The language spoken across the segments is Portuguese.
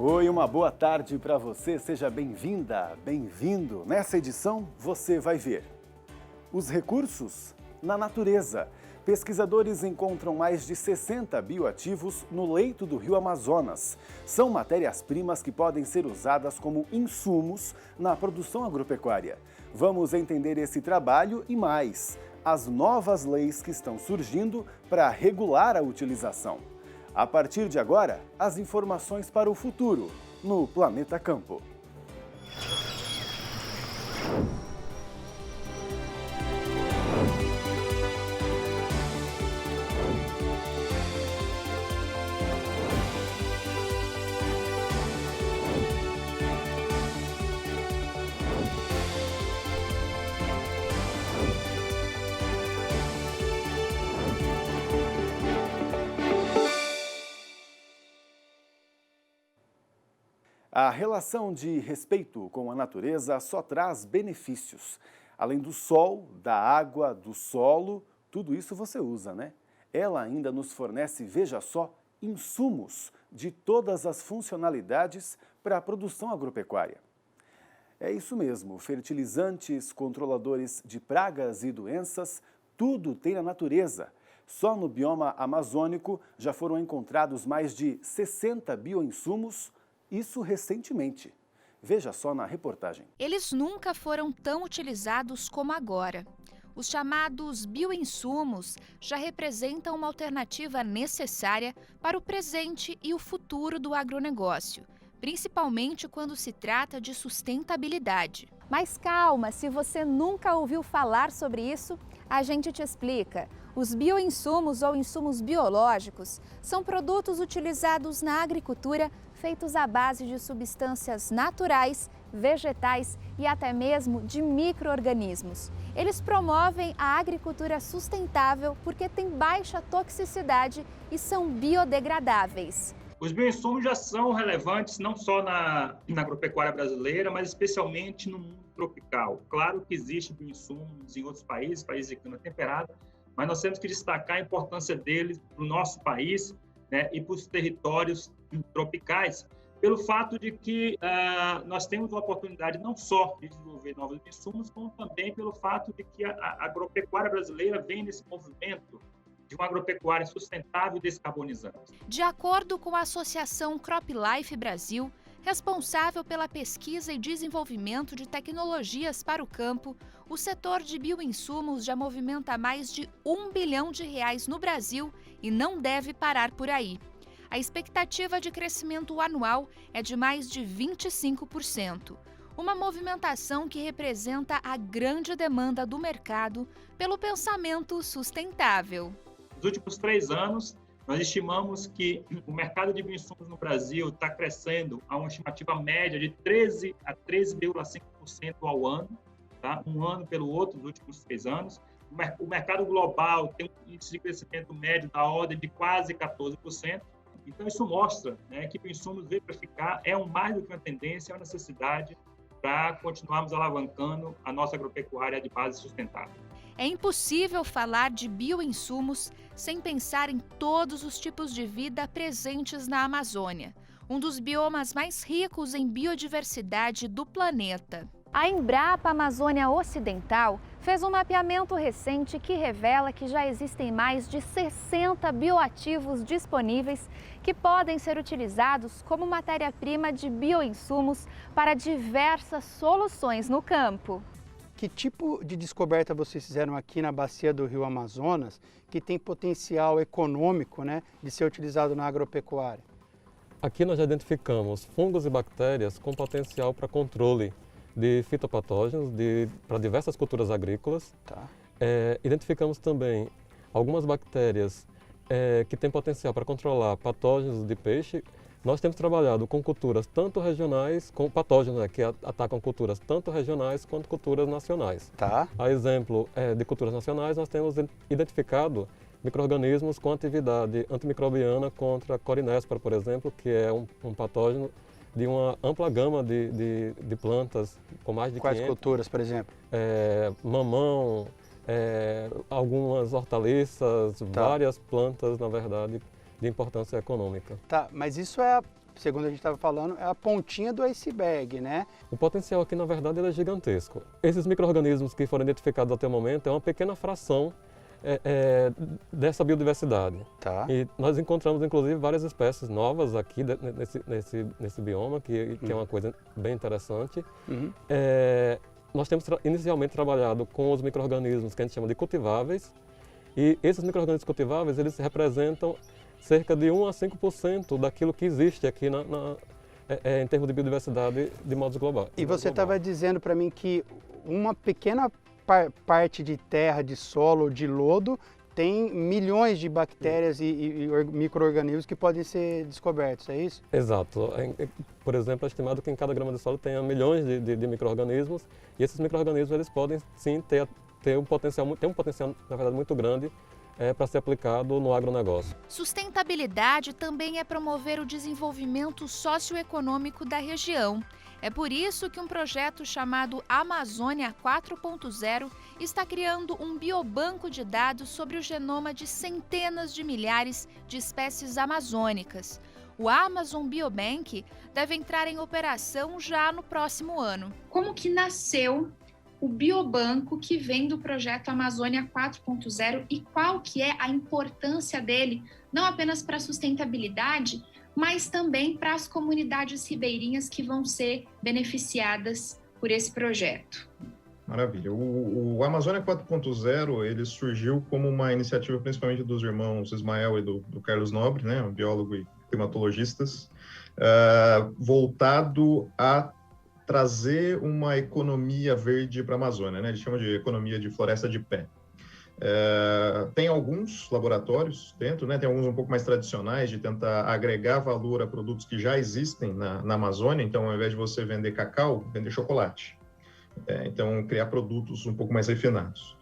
Oi, uma boa tarde para você, seja bem-vinda, bem-vindo. Nessa edição você vai ver os recursos na natureza. Pesquisadores encontram mais de 60 bioativos no leito do rio Amazonas. São matérias-primas que podem ser usadas como insumos na produção agropecuária. Vamos entender esse trabalho e mais, as novas leis que estão surgindo para regular a utilização. A partir de agora, as informações para o futuro, no Planeta Campo. A relação de respeito com a natureza só traz benefícios. Além do sol, da água, do solo, tudo isso você usa, né? Ela ainda nos fornece, veja só, insumos de todas as funcionalidades para a produção agropecuária. É isso mesmo, fertilizantes, controladores de pragas e doenças, tudo tem na natureza. Só no bioma amazônico já foram encontrados mais de 60 bioinsumos, isso recentemente. Veja só na reportagem. Eles nunca foram tão utilizados como agora. Os chamados bioinsumos já representam uma alternativa necessária para o presente e o futuro do agronegócio, principalmente quando se trata de sustentabilidade. Mas calma, se você nunca ouviu falar sobre isso, a gente te explica. Os bioinsumos ou insumos biológicos são produtos utilizados na agricultura feitos à base de substâncias naturais, vegetais e até mesmo de micro-organismos. Eles promovem a agricultura sustentável porque têm baixa toxicidade e são biodegradáveis. Os bioinsumos já são relevantes não só na agropecuária brasileira, mas especialmente no mundo tropical. Claro que existem bioinsumos em outros países de clima temperado, mas nós temos que destacar a importância deles para o nosso país, né, e para os territórios tropicais, pelo fato de que nós temos a oportunidade não só de desenvolver novos insumos, como também pelo fato de que a agropecuária brasileira vem nesse movimento de uma agropecuária sustentável e descarbonizante. De acordo com a Associação CropLife Brasil, responsável pela pesquisa e desenvolvimento de tecnologias para o campo, o setor de bioinsumos já movimenta mais de R$ 1 bilhão no Brasil e não deve parar por aí. A expectativa de crescimento anual é de mais de 25%. Uma movimentação que representa a grande demanda do mercado pelo pensamento sustentável. Nos últimos 3 anos, nós estimamos que o mercado de bioinsumos no Brasil está crescendo a uma estimativa média de 13 a 13,5% ao ano, tá? Um ano pelo outro nos últimos 3 anos. O mercado global tem um índice de crescimento médio da ordem de quase 14%. Então, isso mostra, né, que bioinsumos veio para ficar, mais do que uma tendência, é uma necessidade para continuarmos alavancando a nossa agropecuária de base sustentável. É impossível falar de bioinsumos sem pensar em todos os tipos de vida presentes na Amazônia, um dos biomas mais ricos em biodiversidade do planeta. A Embrapa Amazônia Ocidental fez um mapeamento recente que revela que já existem mais de 60 bioativos disponíveis que podem ser utilizados como matéria-prima de bioinsumos para diversas soluções no campo. Que tipo de descoberta vocês fizeram aqui na bacia do Rio Amazonas que tem potencial econômico, né, de ser utilizado na agropecuária? Aqui nós já identificamos fungos e bactérias com potencial para controle de fitopatógenos para diversas culturas agrícolas. Tá. Identificamos também algumas bactérias que têm potencial para controlar patógenos de peixe. Nós temos trabalhado com culturas tanto regionais, com patógenos, né, que atacam culturas tanto regionais quanto culturas nacionais. Tá. A exemplo de culturas nacionais, nós temos identificado micro-organismos com atividade antimicrobiana contra a Corinespora, por exemplo, que é um patógeno de uma ampla gama de plantas, com mais de 500. Quais culturas, por exemplo? Mamão, algumas hortaliças, várias plantas, na verdade, de importância econômica. Tá, mas isso é segundo a gente estava falando, é a pontinha do iceberg, né? O potencial aqui, na verdade, ele é gigantesco. Esses micro-organismos que foram identificados até o momento é uma pequena fração dessa biodiversidade. Tá. E nós encontramos, inclusive, várias espécies novas aqui nesse bioma, que é uma coisa bem interessante. Uhum. Nós temos inicialmente trabalhado com os micro-organismos que a gente chama de cultiváveis, e esses micro-organismos cultiváveis, eles representam cerca de 1 a 5% daquilo que existe aqui em termos de biodiversidade de modo global. E você estava dizendo para mim que uma pequena parte de terra, de solo, de lodo, tem milhões de bactérias e micro-organismos que podem ser descobertos, é isso? Exato. Por exemplo, é estimado que em cada grama de solo tenha milhões de micro-organismos, e esses micro-organismos eles podem sim ter um potencial, na verdade, muito grande para ser aplicado no agronegócio. Sustentabilidade também é promover o desenvolvimento socioeconômico da região. É por isso que um projeto chamado Amazônia 4.0 está criando um biobanco de dados sobre o genoma de centenas de milhares de espécies amazônicas. O Amazon Biobank deve entrar em operação já no próximo ano. Como que nasceu o biobanco que vem do projeto Amazônia 4.0 e qual que é a importância dele, não apenas para a sustentabilidade, mas também para as comunidades ribeirinhas que vão ser beneficiadas por esse projeto. Maravilha. O Amazônia 4.0, ele surgiu como uma iniciativa principalmente dos irmãos Ismael e do Carlos Nobre, né, um biólogo e climatologistas, voltado a trazer uma economia verde para a Amazônia, né? Eles chamam de economia de floresta de pé. Tem alguns laboratórios dentro, né? Tem alguns um pouco mais tradicionais de tentar agregar valor a produtos que já existem na Amazônia. Então, ao invés de você vender cacau, vender chocolate. Então, criar produtos um pouco mais refinados.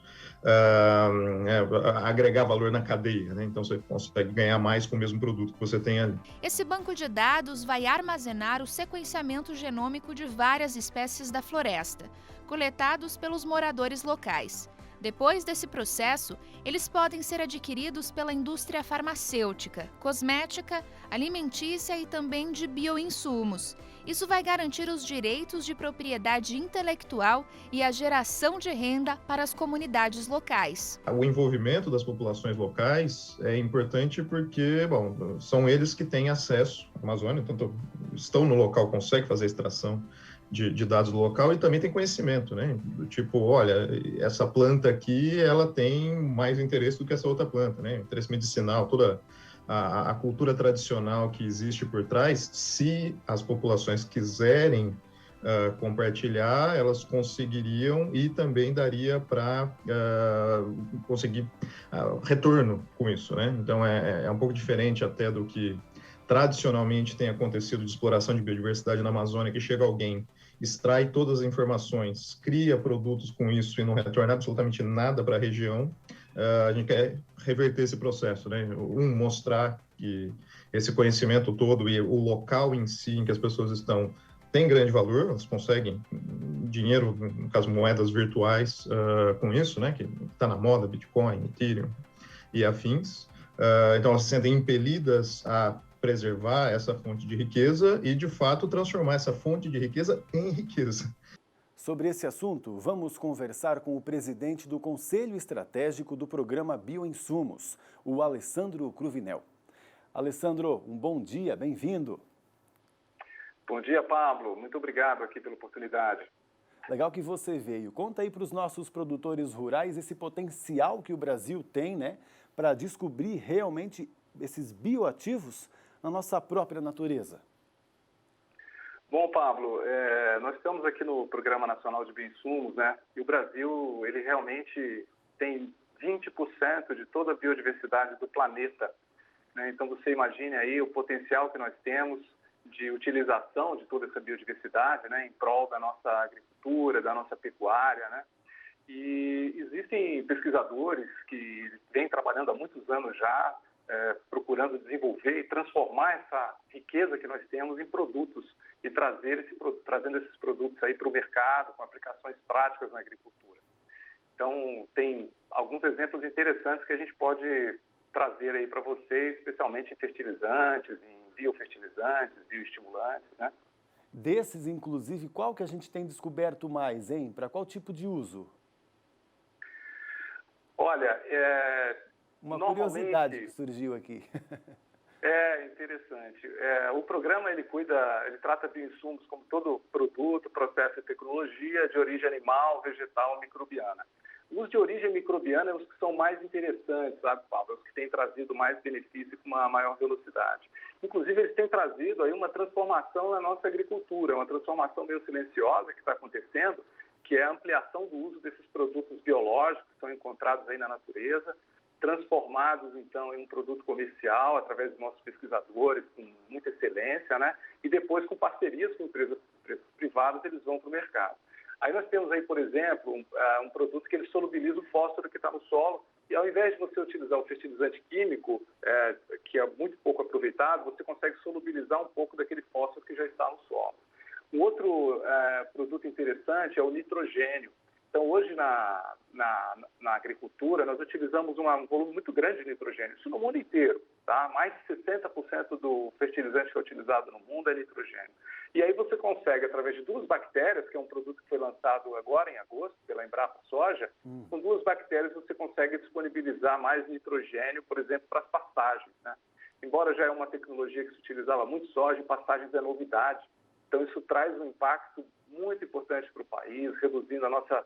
Agregar valor na cadeia, né? Então você consegue ganhar mais com o mesmo produto que você tem ali. Esse banco de dados vai armazenar o sequenciamento genômico de várias espécies da floresta, coletados pelos moradores locais. Depois desse processo, eles podem ser adquiridos pela indústria farmacêutica, cosmética, alimentícia e também de bioinsumos. Isso vai garantir os direitos de propriedade intelectual e a geração de renda para as comunidades locais. O envolvimento das populações locais é importante porque, bom, são eles que têm acesso à Amazônia, então estão no local, conseguem fazer a extração de dados do local e também tem conhecimento, né? Do tipo, olha, essa planta aqui, ela tem mais interesse do que essa outra planta, né? Interesse medicinal, toda a cultura tradicional que existe por trás, se as populações quiserem compartilhar, elas conseguiriam e também daria para conseguir retorno com isso, né? Então, é um pouco diferente até do que tradicionalmente tem acontecido de exploração de biodiversidade na Amazônia, que chega alguém, extrai todas as informações, cria produtos com isso e não retorna absolutamente nada para a região. A gente quer reverter esse processo, né? Mostrar que esse conhecimento todo e o local em si em que as pessoas estão tem grande valor, elas conseguem dinheiro, no caso moedas virtuais, com isso, né? Que está na moda, Bitcoin, Ethereum e afins. Então elas se sentem impelidas a preservar essa fonte de riqueza e, de fato, transformar essa fonte de riqueza em riqueza. Sobre esse assunto, vamos conversar com o presidente do Conselho Estratégico do Programa Bioinsumos, o Alessandro Cruvinel. Alessandro, um bom dia, bem-vindo. Bom dia, Pablo. Muito obrigado aqui pela oportunidade. Legal que você veio. Conta aí para os nossos produtores rurais esse potencial que o Brasil tem, né, para descobrir realmente esses bioativos na nossa própria natureza. Bom, Pablo, nós estamos aqui no Programa Nacional de Bioinsumos, né? E o Brasil, ele realmente tem 20% de toda a biodiversidade do planeta, né? Então você imagine aí o potencial que nós temos de utilização de toda essa biodiversidade, né? Em prol da nossa agricultura, da nossa pecuária, né? E existem pesquisadores que vêm trabalhando há muitos anos já, procurando desenvolver e transformar essa riqueza que nós temos em produtos e trazendo esses produtos aí para o mercado com aplicações práticas na agricultura. Então, tem alguns exemplos interessantes que a gente pode trazer aí para vocês, especialmente em fertilizantes, em biofertilizantes, bioestimulantes, né? Desses, inclusive, qual que a gente tem descoberto mais, hein? Para qual tipo de uso? Olha, Uma normalmente... curiosidade que surgiu aqui. É interessante. O programa ele trata bioinsumos como todo produto, processo e tecnologia de origem animal, vegetal ou microbiana. Os de origem microbiana são os que são mais interessantes, sabe, Pablo? Os que têm trazido mais benefício com uma maior velocidade. Inclusive, eles têm trazido aí uma transformação na nossa agricultura, uma transformação meio silenciosa que está acontecendo, que é a ampliação do uso desses produtos biológicos que são encontrados aí na natureza, transformados, então, em um produto comercial através dos nossos pesquisadores com muita excelência, né? E depois, com parcerias com empresas privadas, eles vão para o mercado. Aí nós temos aí, por exemplo, um produto que ele solubiliza o fósforo que está no solo e ao invés de você utilizar um fertilizante químico, que é muito pouco aproveitado, você consegue solubilizar um pouco daquele fósforo que já está no solo. Um outro produto interessante é o nitrogênio. Então, hoje na agricultura, nós utilizamos um volume muito grande de nitrogênio, isso no mundo inteiro, tá? Mais de 60% do fertilizante que é utilizado no mundo é nitrogênio. E aí você consegue, através de 2 bactérias, que é um produto que foi lançado agora em agosto pela Embrapa Soja, com 2 bactérias você consegue disponibilizar mais nitrogênio, por exemplo, para as pastagens, né? Embora já é uma tecnologia que se utilizava muito soja, em pastagens é novidade. Então, isso traz um impacto muito importante para o país, reduzindo a nossa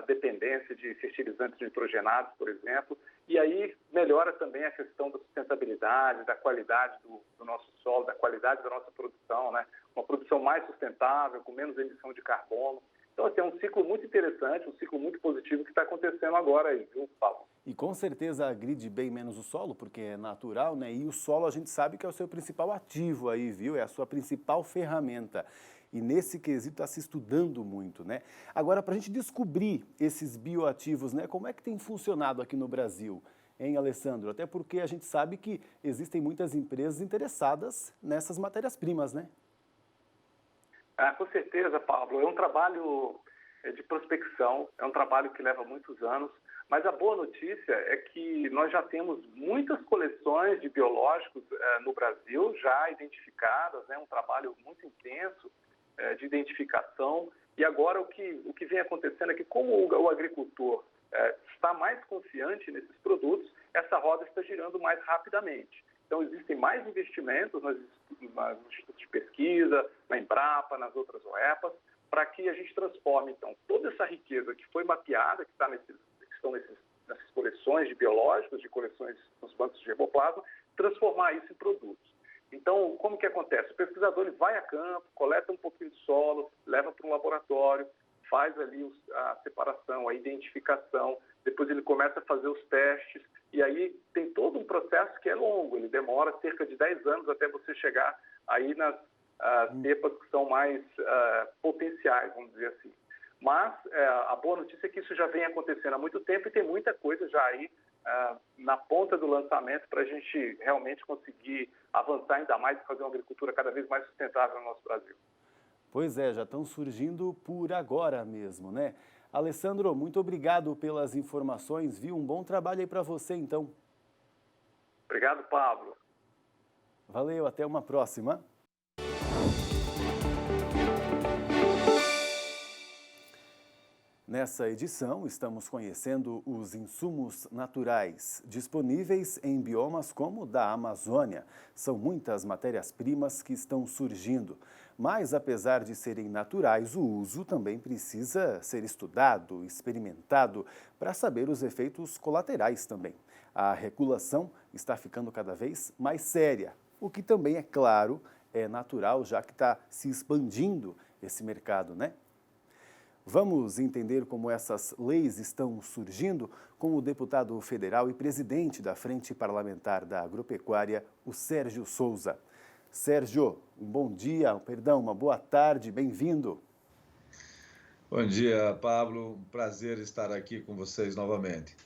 dependência de fertilizantes nitrogenados, por exemplo, e aí melhora também a questão da sustentabilidade, da qualidade do nosso solo, da qualidade da nossa produção, né? Uma produção mais sustentável, com menos emissão de carbono. Então, assim, é um ciclo muito interessante, um ciclo muito positivo que está acontecendo agora aí, viu, Paulo? E com certeza agride bem menos o solo, porque é natural, né? E o solo a gente sabe que é o seu principal ativo aí, viu? É a sua principal ferramenta. E nesse quesito está se estudando muito, né? Agora, para a gente descobrir esses bioativos, né? Como é que tem funcionado aqui no Brasil, hein, Alessandro? Até porque a gente sabe que existem muitas empresas interessadas nessas matérias-primas, né? Com certeza, Pablo. É um trabalho de prospecção, é um trabalho que leva muitos anos, mas a boa notícia é que nós já temos muitas coleções de biológicos no Brasil já identificadas, né? Um trabalho muito intenso de identificação. E agora o que vem acontecendo é que, como o agricultor está mais confiante nesses produtos, essa roda está girando mais rapidamente. Então, existem mais investimentos nos institutos de pesquisa, na Embrapa, nas outras OEPAs, para que a gente transforme, então, toda essa riqueza que foi mapeada, que estão nessas coleções de biológicos, de coleções nos bancos de herboplasma, transformar isso em produtos. Então, como que acontece? O pesquisador ele vai a campo, coleta um pouquinho de solo, leva para um laboratório, faz ali a separação, a identificação, depois ele começa a fazer os testes, e aí tem todo um processo que é longo, ele demora cerca de 10 anos até você chegar aí nas cepas que são mais potenciais, vamos dizer assim. Mas a boa notícia é que isso já vem acontecendo há muito tempo e tem muita coisa já aí na ponta do lançamento para a gente realmente conseguir avançar ainda mais e fazer uma agricultura cada vez mais sustentável no nosso Brasil. Pois é, já estão surgindo por agora mesmo, né? Alessandro, muito obrigado pelas informações, viu? Um bom trabalho aí para você, então. Obrigado, Pablo. Valeu, até uma próxima. Nessa edição, estamos conhecendo os insumos naturais disponíveis em biomas como o da Amazônia. São muitas matérias-primas que estão surgindo, mas apesar de serem naturais, o uso também precisa ser estudado, experimentado, para saber os efeitos colaterais também. A regulação está ficando cada vez mais séria, o que também, é claro, é natural, já que está se expandindo esse mercado, né? Vamos entender como essas leis estão surgindo com o deputado federal e presidente da Frente Parlamentar da Agropecuária, o Sérgio Souza. Sérgio, um bom dia, uma boa tarde, bem-vindo. Bom dia, Pablo. Um prazer estar aqui com vocês novamente.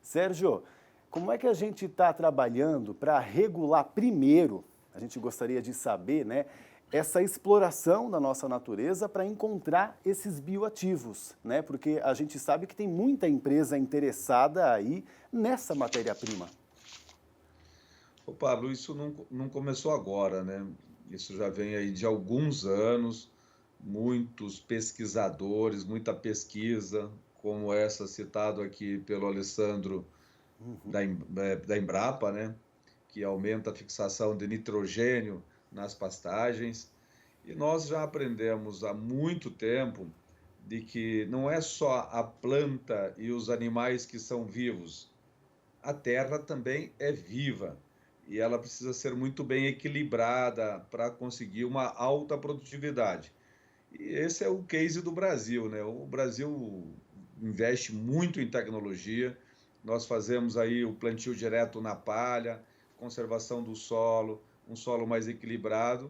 Sérgio, como é que a gente está trabalhando para regular primeiro, a gente gostaria de saber, né, essa exploração da nossa natureza para encontrar esses bioativos, né? Porque a gente sabe que tem muita empresa interessada aí nessa matéria-prima. Ô, Pablo, isso não começou agora, né? Isso já vem aí de alguns anos, muitos pesquisadores, muita pesquisa, como essa citado aqui pelo Alessandro da Embrapa, né? Que aumenta a fixação de nitrogênio nas pastagens. E nós já aprendemos há muito tempo de que não é só a planta e os animais que são vivos, a terra também é viva e ela precisa ser muito bem equilibrada para conseguir uma alta produtividade. E esse é o case do Brasil, né? O Brasil investe muito em tecnologia, nós fazemos aí o plantio direto na palha, conservação do solo, um solo mais equilibrado,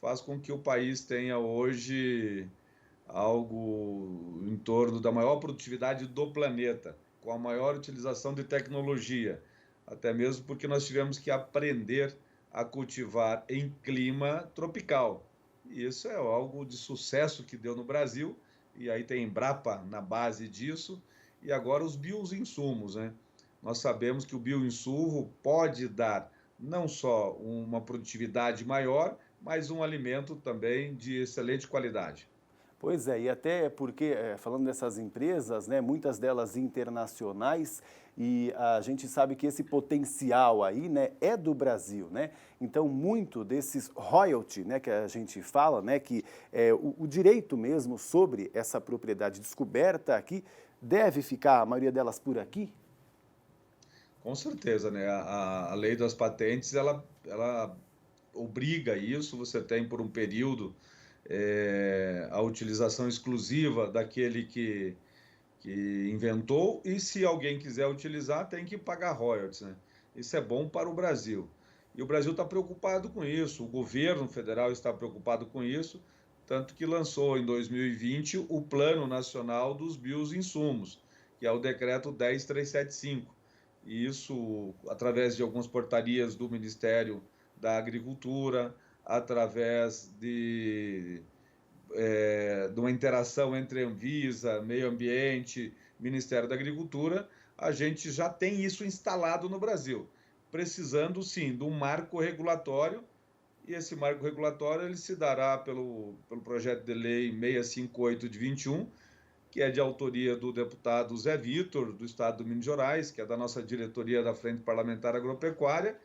faz com que o país tenha hoje algo em torno da maior produtividade do planeta, com a maior utilização de tecnologia, até mesmo porque nós tivemos que aprender a cultivar em clima tropical. E isso é algo de sucesso que deu no Brasil, e aí tem Embrapa na base disso, e agora os bioinsumos, né? Nós sabemos que o bioinsumo pode dar não só uma produtividade maior, mas um alimento também de excelente qualidade. Pois é, e até porque, falando dessas empresas, né, muitas delas internacionais, e a gente sabe que esse potencial aí, né, é do Brasil, né? Então, muito desses royalty, né, que a gente fala, né, que é o direito mesmo sobre essa propriedade descoberta aqui, deve ficar, a maioria delas, por aqui? Com certeza, né? A lei das patentes, ela obriga isso, você tem por um período a utilização exclusiva daquele que inventou, e se alguém quiser utilizar, tem que pagar royalties, né? Isso é bom para o Brasil. E o Brasil está preocupado com isso, o governo federal está preocupado com isso, tanto que lançou em 2020 o Plano Nacional dos Bioinsumos, que é o decreto 10375. E isso através de algumas portarias do Ministério da Agricultura, através de uma interação entre Anvisa, Meio Ambiente, Ministério da Agricultura, a gente já tem isso instalado no Brasil, precisando sim de um marco regulatório, e esse marco regulatório ele se dará pelo projeto de lei 658 de 21, que é de autoria do deputado Zé Vitor, do estado do Minas Gerais, que é da nossa diretoria da Frente Parlamentar Agropecuária,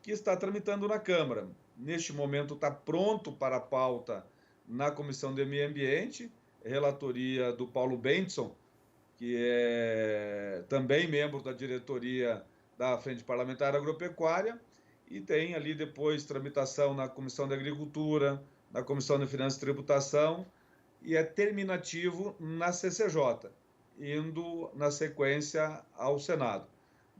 que está tramitando na Câmara. Neste momento está pronto para a pauta na Comissão de Meio Ambiente, relatoria do Paulo Bentson, que é também membro da diretoria da Frente Parlamentar Agropecuária, e tem ali depois tramitação na Comissão de Agricultura, na Comissão de Finanças e Tributação, e é terminativo na CCJ, indo na sequência ao Senado.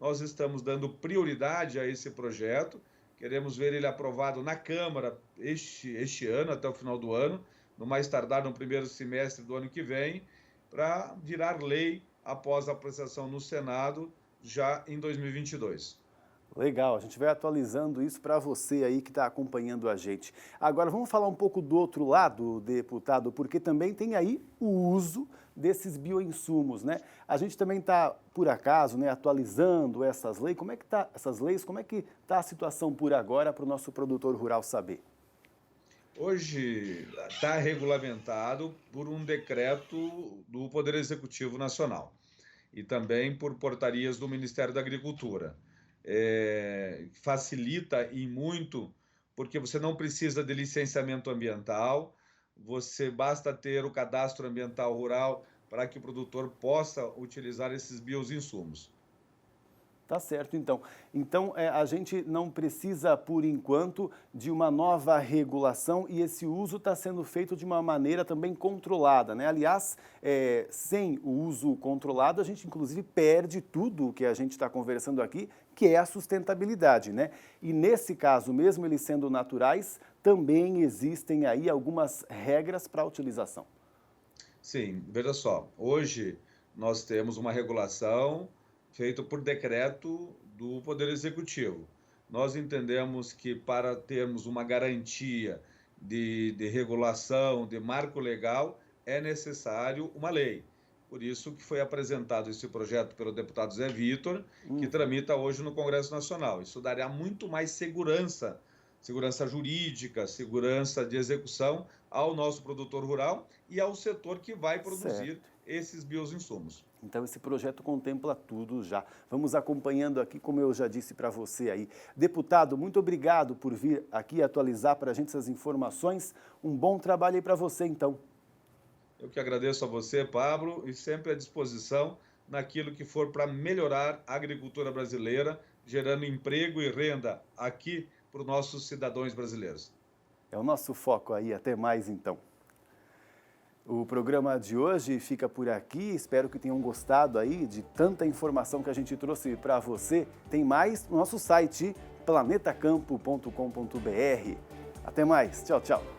Nós estamos dando prioridade a esse projeto, queremos ver ele aprovado na Câmara este ano, até o final do ano, no mais tardar no primeiro semestre do ano que vem, para virar lei após a apreciação no Senado, já em 2022. Legal, a gente vai atualizando isso para você aí que está acompanhando a gente. Agora vamos falar um pouco do outro lado, deputado, porque também tem aí o uso desses bioinsumos, né? A gente também está, por acaso, né, atualizando essas leis. Como é que tá essas leis? Como é que está a situação por agora para o nosso produtor rural saber? Hoje está regulamentado por um decreto do Poder Executivo Nacional e também por portarias do Ministério da Agricultura. Facilita e muito, porque você não precisa de licenciamento ambiental, você basta ter o cadastro ambiental rural para que o produtor possa utilizar esses bioinsumos. Tá certo, então. Então, a gente não precisa, por enquanto, de uma nova regulação, e esse uso está sendo feito de uma maneira também controlada, né? Aliás, sem o uso controlado, a gente, inclusive, perde tudo o que a gente está conversando aqui, que é a sustentabilidade, né? E nesse caso, mesmo eles sendo naturais, também existem aí algumas regras para a utilização. Sim, veja só, hoje nós temos uma regulação feito por decreto do Poder Executivo. Nós entendemos que para termos uma garantia de regulação, de marco legal, é necessário uma lei. Por isso que foi apresentado esse projeto pelo deputado Zé Vitor, que tramita hoje no Congresso Nacional. Isso daria muito mais segurança jurídica, segurança de execução ao nosso produtor rural e ao setor que vai produzir esses bioinsumos. Então esse projeto contempla tudo já. Vamos acompanhando aqui, como eu já disse para você aí. Deputado, muito obrigado por vir aqui atualizar para a gente essas informações. Um bom trabalho aí para você, então. Eu que agradeço a você, Pablo, e sempre à disposição naquilo que for para melhorar a agricultura brasileira, gerando emprego e renda aqui para os nossos cidadãos brasileiros. É o nosso foco aí. Até mais, então. O programa de hoje fica por aqui. Espero que tenham gostado aí de tanta informação que a gente trouxe para você. Tem mais no nosso site planetacampo.com.br. Até mais. Tchau, tchau.